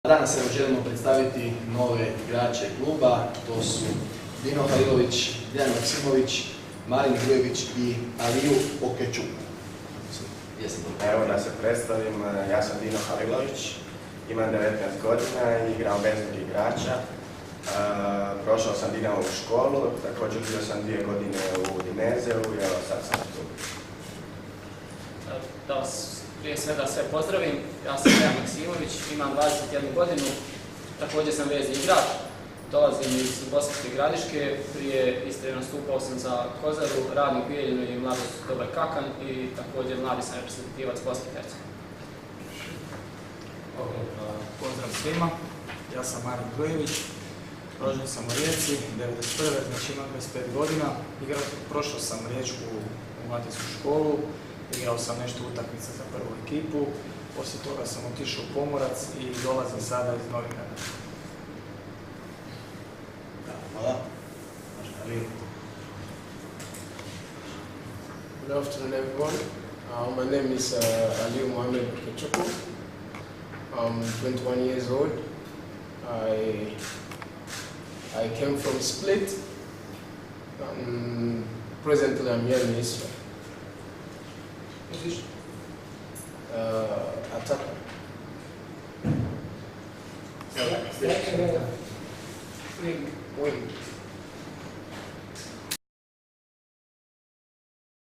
Danas želimo predstaviti nove igrače kluba, to su Dino Halilović, Dejan Maksimović, Marin Grujević i Aliju Okečuk. Evo da se predstavim, ja sam Dino Halilović, imam 19 godina i igram veznog igrača. Prošao sam Dinamovu školu, također bio sam 2 godine u Dinezeu i evo sad sam tu. Da vas prije svega sve pozdravim, ja sam Dejan Maksimović, imam 21 godinu, također sam vezni igrač, dolazim iz Bosanske Gradiške, prije Istre nastupao sam za Kozaru, Radnik Bijeljinu i Mladost Dobar Kakan i također mladi sam reprezentativac Bosne i Hercegovine. Pozdrav svima, ja sam Marin Grujević, rođen sam u Rijeci, 1991. znači imam 25 godina, prošao sam Riječku u matičnu školu, igrao sam nešto utakmica za prvu ekipu, poslije toga sam otišao u Pomorac i dolazim sada iz Novigrada. Hvala. Good afternoon, everyone. My name is Aliyu Mohamed Okechuk. I'm 21 years old. I came from Split. Presently, I'm here in Israel. Attacker.